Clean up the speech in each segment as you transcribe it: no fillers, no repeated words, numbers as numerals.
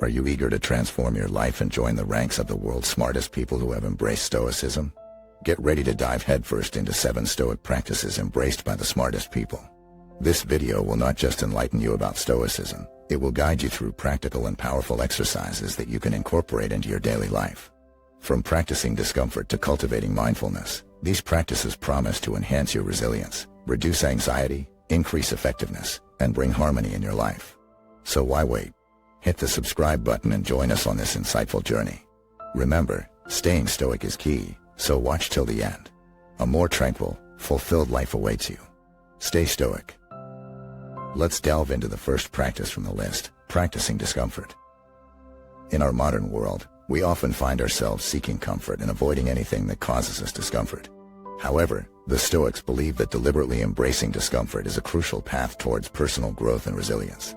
Are you eager to transform your life and join the ranks of the world's smartest people who have embraced Stoicism? Get ready to dive headfirst into 7 Stoic practices embraced by the smartest people. This video will not just enlighten you about Stoicism, it will guide you through practical and powerful exercises that you can incorporate into your daily life. From practicing discomfort to cultivating mindfulness, these practices promise to enhance your resilience, reduce anxiety, increase effectiveness, and bring harmony in your life. So why wait? Hit the subscribe button and join us on this insightful journey. Remember, staying stoic is key, so watch till the end. A more tranquil, fulfilled life awaits you. Stay stoic. Let's delve into the first practice from the list, practicing discomfort. In our modern world, we often find ourselves seeking comfort and avoiding anything that causes us discomfort. However, the Stoics believe that deliberately embracing discomfort is a crucial path towards personal growth and resilience.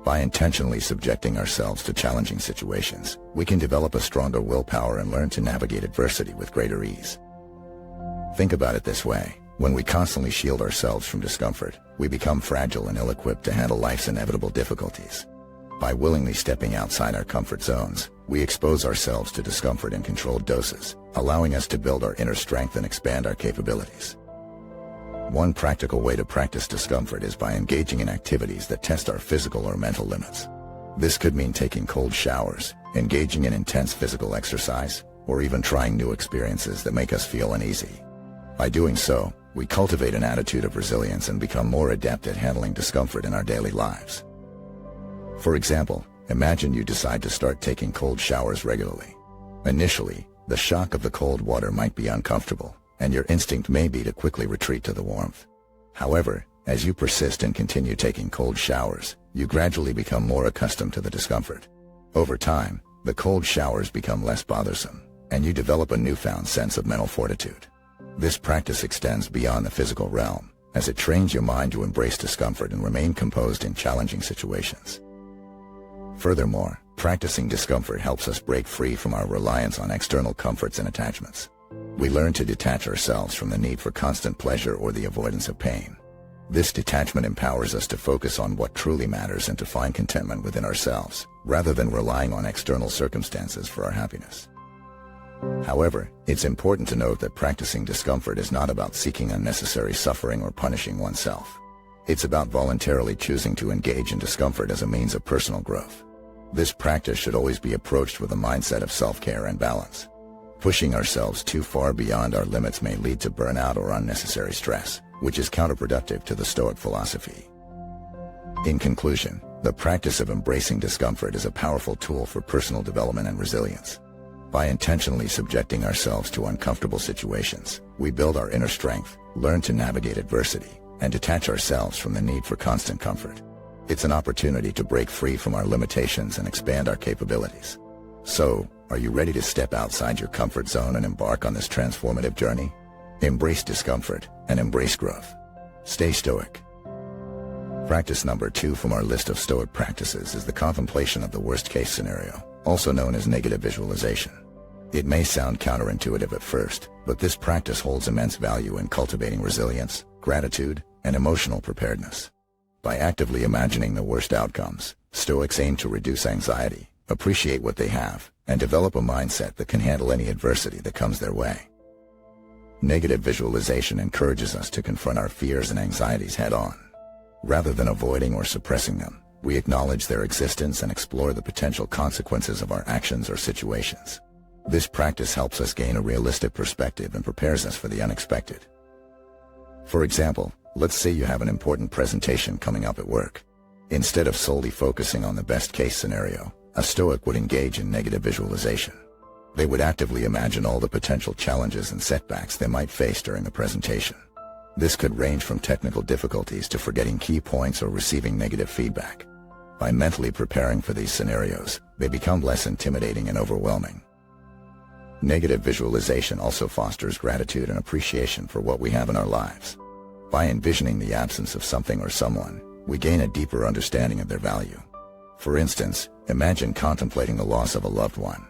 By intentionally subjecting ourselves to challenging situations, we can develop a stronger willpower and learn to navigate adversity with greater ease. Think about it this way. When we constantly shield ourselves from discomfort, we become fragile and ill-equipped to handle life's inevitable difficulties. By willingly stepping outside our comfort zones, we expose ourselves to discomfort in controlled doses, allowing us to build our inner strength and expand our capabilities. One practical way to practice discomfort is by engaging in activities that test our physical or mental limits. This could mean taking cold showers, engaging in intense physical exercise, or even trying new experiences that make us feel uneasy. By doing so, we cultivate an attitude of resilience and become more adept at handling discomfort in our daily lives. For example, imagine you decide to start taking cold showers regularly. Initially, the shock of the cold water might be uncomfortable, and your instinct may be to quickly retreat to the warmth. However, as you persist and continue taking cold showers, you gradually become more accustomed to the discomfort. Over time, the cold showers become less bothersome, and you develop a newfound sense of mental fortitude. This practice extends beyond the physical realm, as it trains your mind to embrace discomfort and remain composed in challenging situations. Furthermore, practicing discomfort helps us break free from our reliance on external comforts and attachments. We learn to detach ourselves from the need for constant pleasure or the avoidance of pain. This detachment empowers us to focus on what truly matters and to find contentment within ourselves, rather than relying on external circumstances for our happiness. However, it's important to note that practicing discomfort is not about seeking unnecessary suffering or punishing oneself. It's about voluntarily choosing to engage in discomfort as a means of personal growth. This practice should always be approached with a mindset of self-care and balance. Pushing ourselves too far beyond our limits may lead to burnout or unnecessary stress, which is counterproductive to the Stoic philosophy. In conclusion, the practice of embracing discomfort is a powerful tool for personal development and resilience. By intentionally subjecting ourselves to uncomfortable situations, we build our inner strength, learn to navigate adversity, and detach ourselves from the need for constant comfort. It's an opportunity to break free from our limitations and expand our capabilities. So, are you ready to step outside your comfort zone and embark on this transformative journey? Embrace discomfort and embrace growth. Stay stoic. Practice number 2 from our list of Stoic practices is the contemplation of the worst-case scenario, also known as negative visualization. It may sound counterintuitive at first, but this practice holds immense value in cultivating resilience, gratitude, and emotional preparedness. By actively imagining the worst outcomes, Stoics aim to reduce anxiety, appreciate what they have, and develop a mindset that can handle any adversity that comes their way. Negative visualization encourages us to confront our fears and anxieties head-on. Rather than avoiding or suppressing them, we acknowledge their existence and explore the potential consequences of our actions or situations. This practice helps us gain a realistic perspective and prepares us for the unexpected. For example, let's say you have an important presentation coming up at work. Instead of solely focusing on the best-case scenario, a Stoic would engage in negative visualization. They would actively imagine all the potential challenges and setbacks they might face during the presentation. This could range from technical difficulties to forgetting key points or receiving negative feedback. By mentally preparing for these scenarios, they become less intimidating and overwhelming. Negative visualization also fosters gratitude and appreciation for what we have in our lives. By envisioning the absence of something or someone, we gain a deeper understanding of their value. For instance, imagine contemplating the loss of a loved one.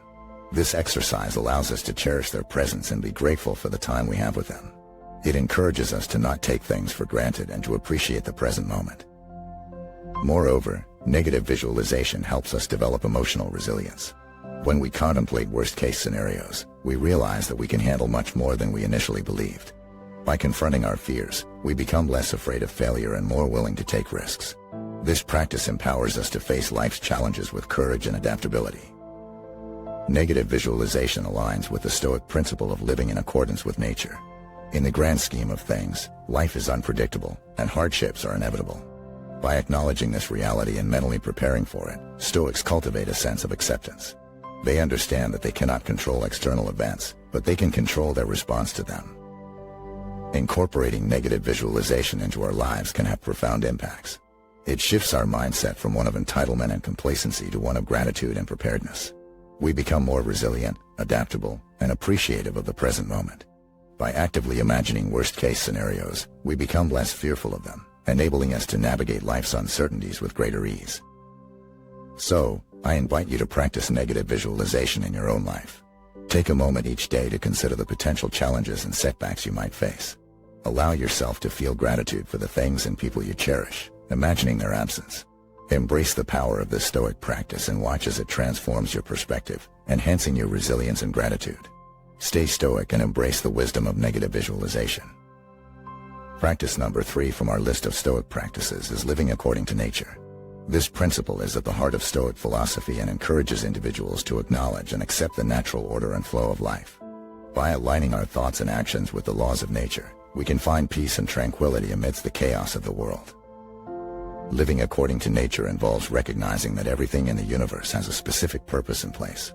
This exercise allows us to cherish their presence and be grateful for the time we have with them. It encourages us to not take things for granted and to appreciate the present moment. Moreover, Negative visualization helps us develop emotional resilience. When we contemplate worst-case scenarios, we realize that we can handle much more than we initially believed. By confronting our fears, we become less afraid of failure and more willing to take risks. This practice empowers us to face life's challenges with courage and adaptability. Negative visualization aligns with the Stoic principle of living in accordance with nature. In the grand scheme of things, life is unpredictable, and hardships are inevitable. By acknowledging this reality and mentally preparing for it, Stoics cultivate a sense of acceptance. They understand that they cannot control external events, but they can control their response to them. Incorporating negative visualization into our lives can have profound impacts. It shifts our mindset from one of entitlement and complacency to one of gratitude and preparedness. We become more resilient, adaptable, and appreciative of the present moment. By actively imagining worst-case scenarios, we become less fearful of them, enabling us to navigate life's uncertainties with greater ease. So, I invite you to practice negative visualization in your own life. Take a moment each day to consider the potential challenges and setbacks you might face. Allow yourself to feel gratitude for the things and people you cherish, imagining their absence. Embrace the power of this Stoic practice and watch as it transforms your perspective, enhancing your resilience and gratitude. Stay stoic and embrace the wisdom of negative visualization. Practice number 3 from our list of Stoic practices is living according to nature. This principle is at the heart of Stoic philosophy and encourages individuals to acknowledge and accept the natural order and flow of life. By aligning our thoughts and actions with the laws of nature, we can find peace and tranquility amidst the chaos of the world. Living according to nature involves recognizing that everything in the universe has a specific purpose in place.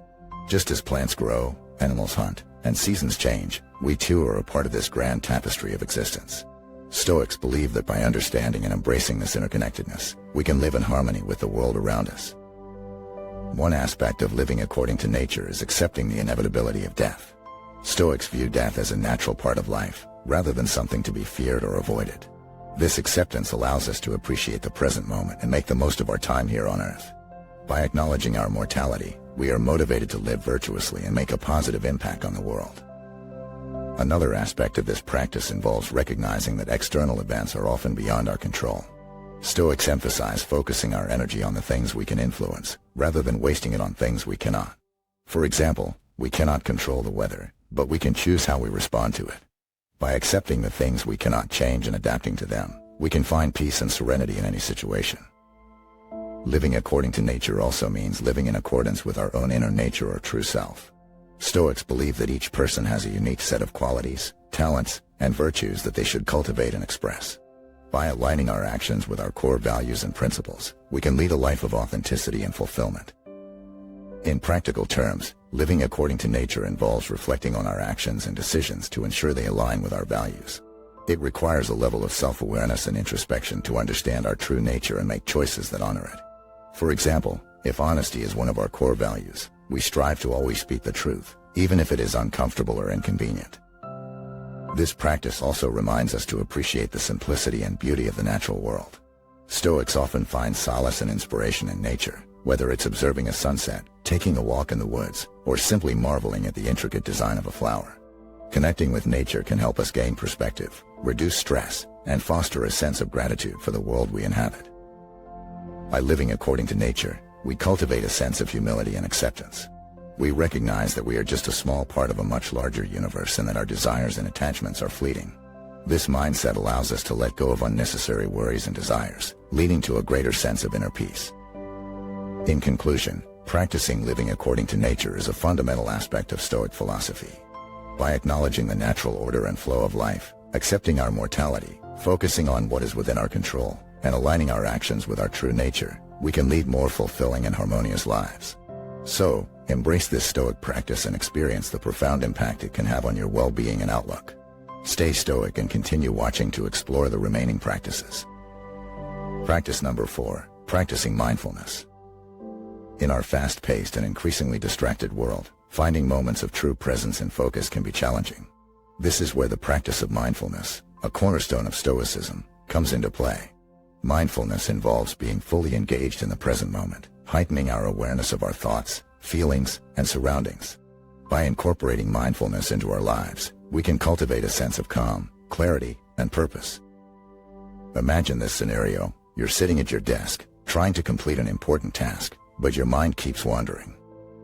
Just as plants grow, animals hunt, and seasons change, we too are a part of this grand tapestry of existence. Stoics believe that by understanding and embracing this interconnectedness, we can live in harmony with the world around us. One aspect of living according to nature is accepting the inevitability of death. Stoics view death as a natural part of life, rather than something to be feared or avoided. This acceptance allows us to appreciate the present moment and make the most of our time here on Earth. By acknowledging our mortality, we are motivated to live virtuously and make a positive impact on the world. Another aspect of this practice involves recognizing that external events are often beyond our control. Stoics emphasize focusing our energy on the things we can influence, rather than wasting it on things we cannot. For example, we cannot control the weather, but we can choose how we respond to it. By accepting the things we cannot change and adapting to them, we can find peace and serenity in any situation. Living according to nature also means living in accordance with our own inner nature or true self. Stoics believe that each person has a unique set of qualities, talents, and virtues that they should cultivate and express. By aligning our actions with our core values and principles, we can lead a life of authenticity and fulfillment. In practical terms, living according to nature involves reflecting on our actions and decisions to ensure they align with our values. It requires a level of self-awareness and introspection to understand our true nature and make choices that honor it. For example, if honesty is one of our core values, we strive to always speak the truth, even if it is uncomfortable or inconvenient. This practice also reminds us to appreciate the simplicity and beauty of the natural world. Stoics often find solace and inspiration in nature, whether it's observing a sunset, taking a walk in the woods, or simply marveling at the intricate design of a flower. Connecting with nature can help us gain perspective, reduce stress, and foster a sense of gratitude for the world we inhabit. By living according to nature, we cultivate a sense of humility and acceptance. We recognize that we are just a small part of a much larger universe and that our desires and attachments are fleeting. This mindset allows us to let go of unnecessary worries and desires, leading to a greater sense of inner peace. In conclusion, practicing living according to nature is a fundamental aspect of Stoic philosophy. By acknowledging the natural order and flow of life, accepting our mortality, focusing on what is within our control, and aligning our actions with our true nature, we can lead more fulfilling and harmonious lives. So, embrace this Stoic practice and experience the profound impact it can have on your well-being and outlook. Stay stoic and continue watching to explore the remaining practices. Practice number 4, practicing mindfulness. In our fast-paced and increasingly distracted world, finding moments of true presence and focus can be challenging. This is where the practice of mindfulness, a cornerstone of Stoicism, comes into play. Mindfulness involves being fully engaged in the present moment, heightening our awareness of our thoughts, feelings, and surroundings. By incorporating mindfulness into our lives, we can cultivate a sense of calm, clarity, and purpose. Imagine this scenario: you're sitting at your desk, trying to complete an important task, but your mind keeps wandering.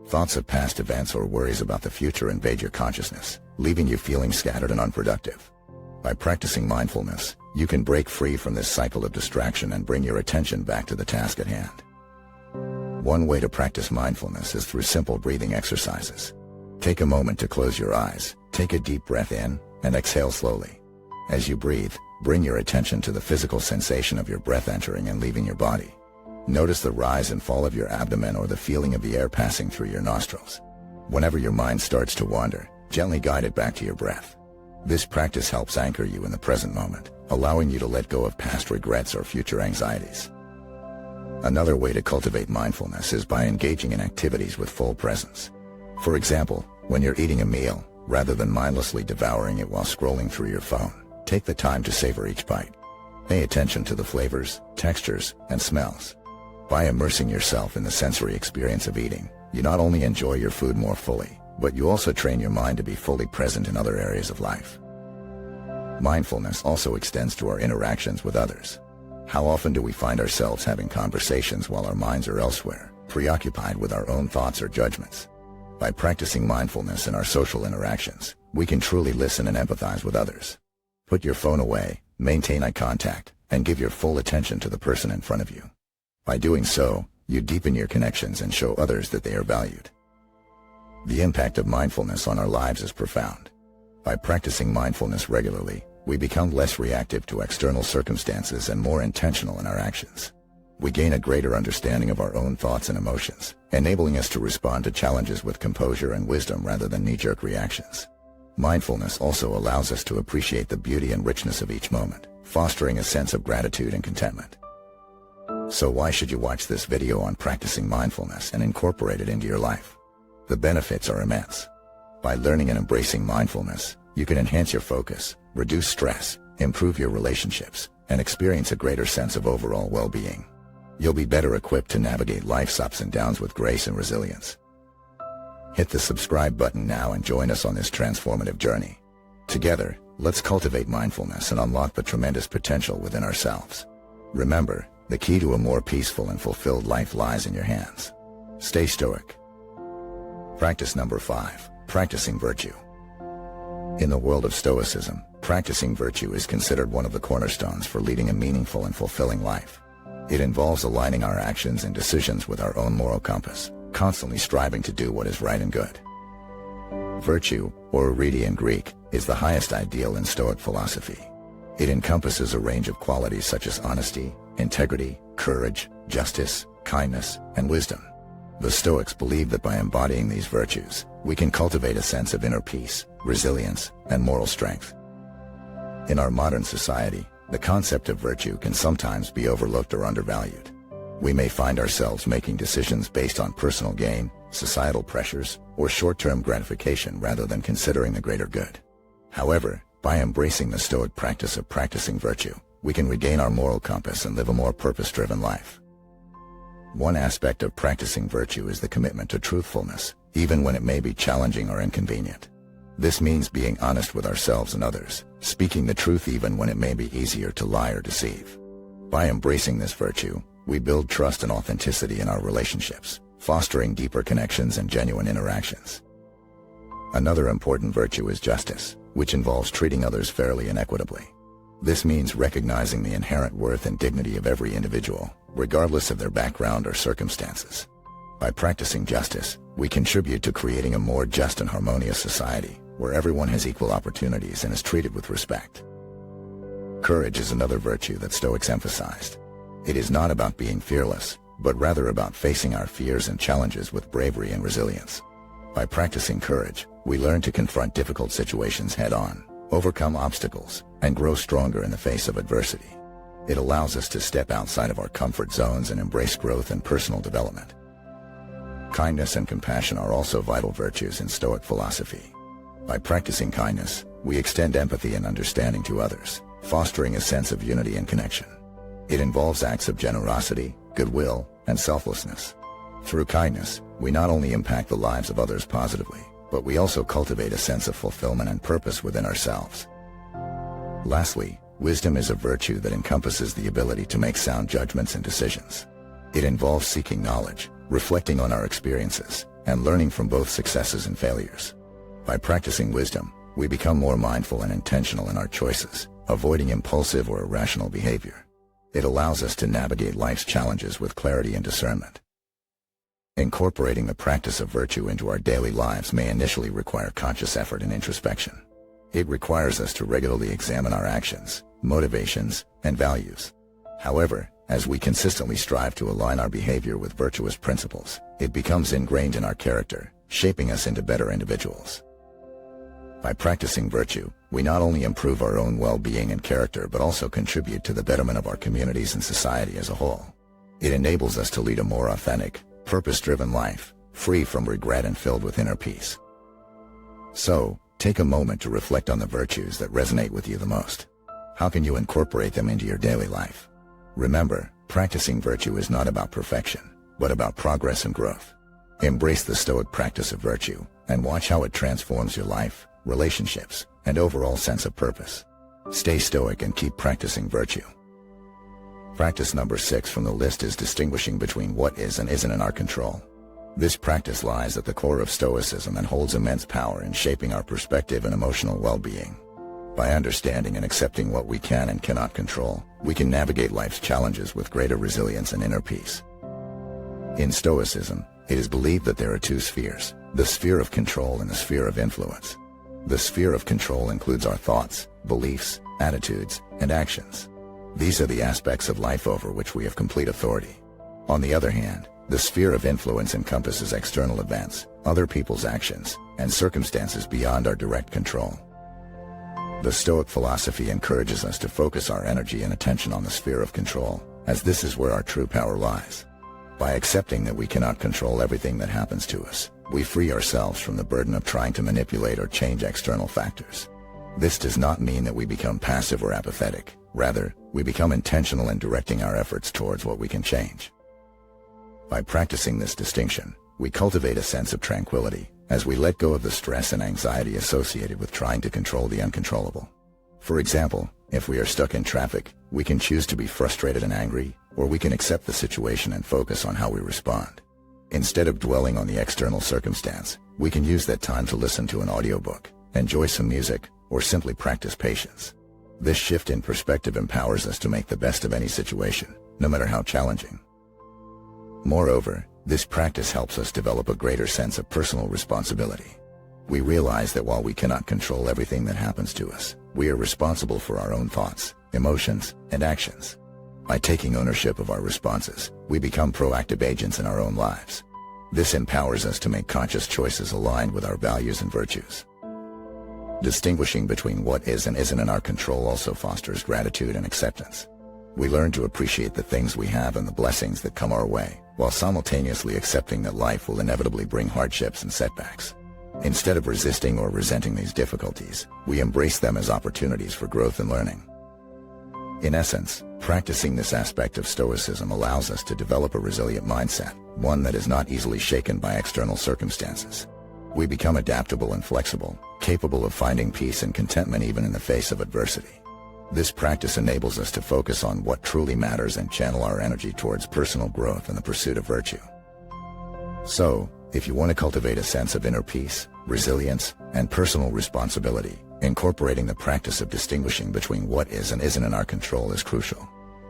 Thoughts of past events or worries about the future invade your consciousness, leaving you feeling scattered and unproductive. By practicing mindfulness, you can break free from this cycle of distraction and bring your attention back to the task at hand. One way to practice mindfulness is through simple breathing exercises. Take a moment to close your eyes, take a deep breath in, and exhale slowly. As you breathe, bring your attention to the physical sensation of your breath entering and leaving your body. Notice the rise and fall of your abdomen or the feeling of the air passing through your nostrils. Whenever your mind starts to wander, gently guide it back to your breath. This practice helps anchor you in the present moment, allowing you to let go of past regrets or future anxieties. Another way to cultivate mindfulness is by engaging in activities with full presence. For example, when you're eating a meal, rather than mindlessly devouring it while scrolling through your phone, take the time to savor each bite. Pay attention to the flavors, textures, and smells. By immersing yourself in the sensory experience of eating, you not only enjoy your food more fully, but you also train your mind to be fully present in other areas of life. Mindfulness also extends to our interactions with others. How often do we find ourselves having conversations while our minds are elsewhere, preoccupied with our own thoughts or judgments? By practicing mindfulness in our social interactions, we can truly listen and empathize with others. Put your phone away, maintain eye contact, and give your full attention to the person in front of you. By doing so, you deepen your connections and show others that they are valued. The impact of mindfulness on our lives is profound. By practicing mindfulness regularly, we become less reactive to external circumstances and more intentional in our actions. We gain a greater understanding of our own thoughts and emotions, enabling us to respond to challenges with composure and wisdom rather than knee-jerk reactions. Mindfulness also allows us to appreciate the beauty and richness of each moment, fostering a sense of gratitude and contentment. So why should you watch this video on practicing mindfulness and incorporate it into your life? The benefits are immense. By learning and embracing mindfulness, you can enhance your focus, reduce stress, improve your relationships, and experience a greater sense of overall well-being. You'll be better equipped to navigate life's ups and downs with grace and resilience. Hit the subscribe button now and join us on this transformative journey. Together, let's cultivate mindfulness and unlock the tremendous potential within ourselves. Remember, the key to a more peaceful and fulfilled life lies in your hands. Stay stoic. Practice number 5, practicing virtue. In the world of Stoicism, practicing virtue is considered one of the cornerstones for leading a meaningful and fulfilling life. It involves aligning our actions and decisions with our own moral compass, constantly striving to do what is right and good. Virtue, or arete in Greek, is the highest ideal in Stoic philosophy. It encompasses a range of qualities such as honesty, integrity, courage, justice, kindness, and wisdom. The Stoics believe that by embodying these virtues, we can cultivate a sense of inner peace, resilience, and moral strength. In our modern society, the concept of virtue can sometimes be overlooked or undervalued. We may find ourselves making decisions based on personal gain, societal pressures, or short-term gratification rather than considering the greater good. However, by embracing the Stoic practice of practicing virtue, we can regain our moral compass and live a more purpose-driven life. One aspect of practicing virtue is the commitment to truthfulness, even when it may be challenging or inconvenient. This means being honest with ourselves and others, speaking the truth even when it may be easier to lie or deceive. By embracing this virtue, we build trust and authenticity in our relationships, fostering deeper connections and genuine interactions. Another important virtue is justice, which involves treating others fairly and equitably. This means recognizing the inherent worth and dignity of every individual, regardless of their background or circumstances. By practicing justice, we contribute to creating a more just and harmonious society, where everyone has equal opportunities and is treated with respect. Courage is another virtue that Stoics emphasized. It is not about being fearless, but rather about facing our fears and challenges with bravery and resilience. By practicing courage, we learn to confront difficult situations head-on, overcome obstacles, and grow stronger in the face of adversity. It allows us to step outside of our comfort zones and embrace growth and personal development. Kindness and compassion are also vital virtues in Stoic philosophy. By practicing kindness, we extend empathy and understanding to others, fostering a sense of unity and connection. It involves acts of generosity, goodwill, and selflessness. Through kindness, we not only impact the lives of others positively, but we also cultivate a sense of fulfillment and purpose within ourselves. Lastly, wisdom is a virtue that encompasses the ability to make sound judgments and decisions. It involves seeking knowledge, reflecting on our experiences, and learning from both successes and failures. By practicing wisdom, we become more mindful and intentional in our choices, avoiding impulsive or irrational behavior. It allows us to navigate life's challenges with clarity and discernment. Incorporating the practice of virtue into our daily lives may initially require conscious effort and introspection. It requires us to regularly examine our actions, motivations, and values. However, as we consistently strive to align our behavior with virtuous principles, it becomes ingrained in our character, shaping us into better individuals. By practicing virtue, we not only improve our own well-being and character but also contribute to the betterment of our communities and society as a whole. It enables us to lead a more authentic, purpose-driven life, free from regret and filled with inner peace. So, take a moment to reflect on the virtues that resonate with you the most. How can you incorporate them into your daily life? Remember, practicing virtue is not about perfection, but about progress and growth. Embrace the Stoic practice of virtue, and watch how it transforms your life, relationships, and overall sense of purpose. Stay stoic and keep practicing virtue. Practice number 6 from the list is distinguishing between what is and isn't in our control. This practice lies at the core of Stoicism and holds immense power in shaping our perspective and emotional well-being. By understanding and accepting what we can and cannot control, we can navigate life's challenges with greater resilience and inner peace. In Stoicism, it is believed that there are two spheres, the sphere of control and the sphere of influence. The sphere of control includes our thoughts, beliefs, attitudes, and actions. These are the aspects of life over which we have complete authority. On the other hand, the sphere of influence encompasses external events, other people's actions, and circumstances beyond our direct control. The Stoic philosophy encourages us to focus our energy and attention on the sphere of control, as this is where our true power lies. By accepting that we cannot control everything that happens to us, we free ourselves from the burden of trying to manipulate or change external factors. This does not mean that we become passive or apathetic. Rather, we become intentional in directing our efforts towards what we can change. By practicing this distinction, we cultivate a sense of tranquility, as we let go of the stress and anxiety associated with trying to control the uncontrollable. For example, if we are stuck in traffic, we can choose to be frustrated and angry, or we can accept the situation and focus on how we respond. Instead of dwelling on the external circumstance, we can use that time to listen to an audiobook, enjoy some music, or simply practice patience. This shift in perspective empowers us to make the best of any situation, no matter how challenging. Moreover, this practice helps us develop a greater sense of personal responsibility. We realize that while we cannot control everything that happens to us, we are responsible for our own thoughts, emotions, and actions. By taking ownership of our responses, we become proactive agents in our own lives. This empowers us to make conscious choices aligned with our values and virtues. Distinguishing between what is and isn't in our control also fosters gratitude and acceptance. We learn to appreciate the things we have and the blessings that come our way, while simultaneously accepting that life will inevitably bring hardships and setbacks. Instead of resisting or resenting these difficulties, we embrace them as opportunities for growth and learning. In essence, practicing this aspect of Stoicism allows us to develop a resilient mindset, one that is not easily shaken by external circumstances. We become adaptable and flexible, capable of finding peace and contentment even in the face of adversity. This practice enables us to focus on what truly matters and channel our energy towards personal growth and the pursuit of virtue. So, if you want to cultivate a sense of inner peace, resilience, and personal responsibility, incorporating the practice of distinguishing between what is and isn't in our control is crucial.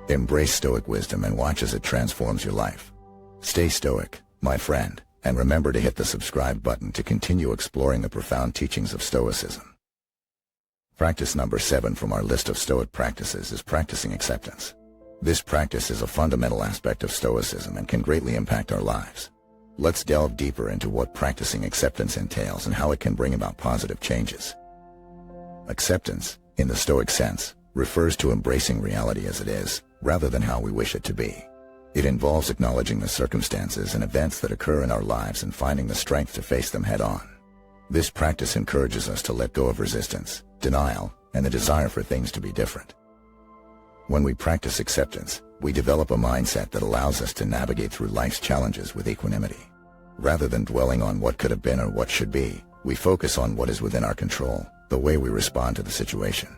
Embrace Stoic wisdom and watch as it transforms your life. Stay stoic, my friend, and remember to hit the subscribe button to continue exploring the profound teachings of Stoicism. Practice number 7 from our list of Stoic practices is practicing acceptance. This practice is a fundamental aspect of Stoicism and can greatly impact our lives. Let's delve deeper into what practicing acceptance entails and how it can bring about positive changes. Acceptance, in the Stoic sense, refers to embracing reality as it is, rather than how we wish it to be. It involves acknowledging the circumstances and events that occur in our lives and finding the strength to face them head-on. This practice encourages us to let go of resistance, denial, and the desire for things to be different. When we practice acceptance, we develop a mindset that allows us to navigate through life's challenges with equanimity. Rather than dwelling on what could have been or what should be, we focus on what is within our control, the way we respond to the situation.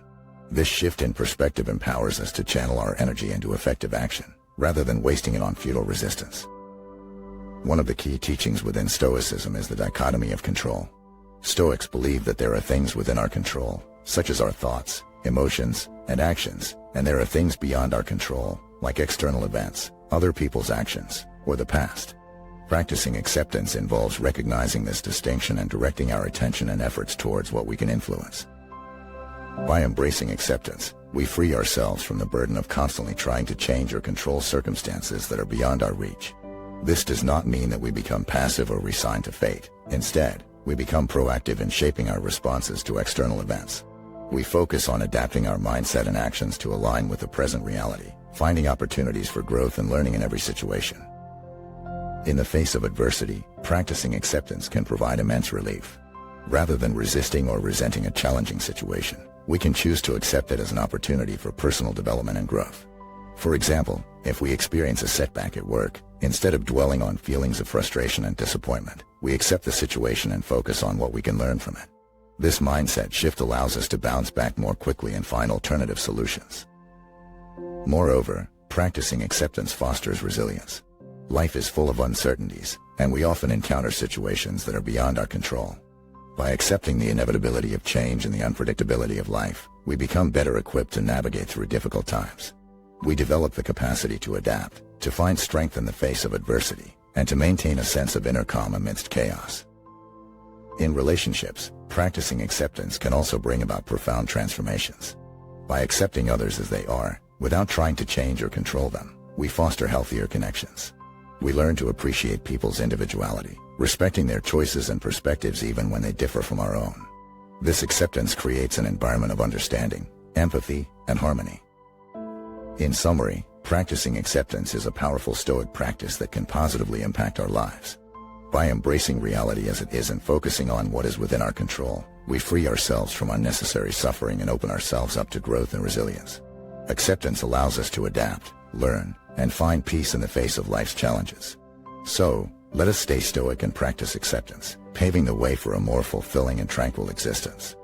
This shift in perspective empowers us to channel our energy into effective action, rather than wasting it on futile resistance. One of the key teachings within Stoicism is the dichotomy of control. Stoics believe that there are things within our control, such as our thoughts, emotions, and actions, and there are things beyond our control, like external events, other people's actions, or the past. Practicing acceptance involves recognizing this distinction and directing our attention and efforts towards what we can influence. By embracing acceptance, we free ourselves from the burden of constantly trying to change or control circumstances that are beyond our reach. This does not mean that we become passive or resigned to fate. Instead, we become proactive in shaping our responses to external events. We focus on adapting our mindset and actions to align with the present reality, finding opportunities for growth and learning in every situation. In the face of adversity, practicing acceptance can provide immense relief. Rather than resisting or resenting a challenging situation, we can choose to accept it as an opportunity for personal development and growth. For example, if we experience a setback at work, instead of dwelling on feelings of frustration and disappointment, we accept the situation and focus on what we can learn from it. This mindset shift allows us to bounce back more quickly and find alternative solutions. Moreover, practicing acceptance fosters resilience. Life is full of uncertainties, and we often encounter situations that are beyond our control. By accepting the inevitability of change and the unpredictability of life, we become better equipped to navigate through difficult times. We develop the capacity to adapt, to find strength in the face of adversity, and to maintain a sense of inner calm amidst chaos. In relationships, practicing acceptance can also bring about profound transformations. By accepting others as they are, without trying to change or control them, we foster healthier connections. We learn to appreciate people's individuality, respecting their choices and perspectives even when they differ from our own. This acceptance creates an environment of understanding, empathy, and harmony. In summary, practicing acceptance is a powerful Stoic practice that can positively impact our lives. By embracing reality as it is and focusing on what is within our control, we free ourselves from unnecessary suffering and open ourselves up to growth and resilience. Acceptance allows us to adapt, learn, and find peace in the face of life's challenges. So, let us stay stoic and practice acceptance, paving the way for a more fulfilling and tranquil existence.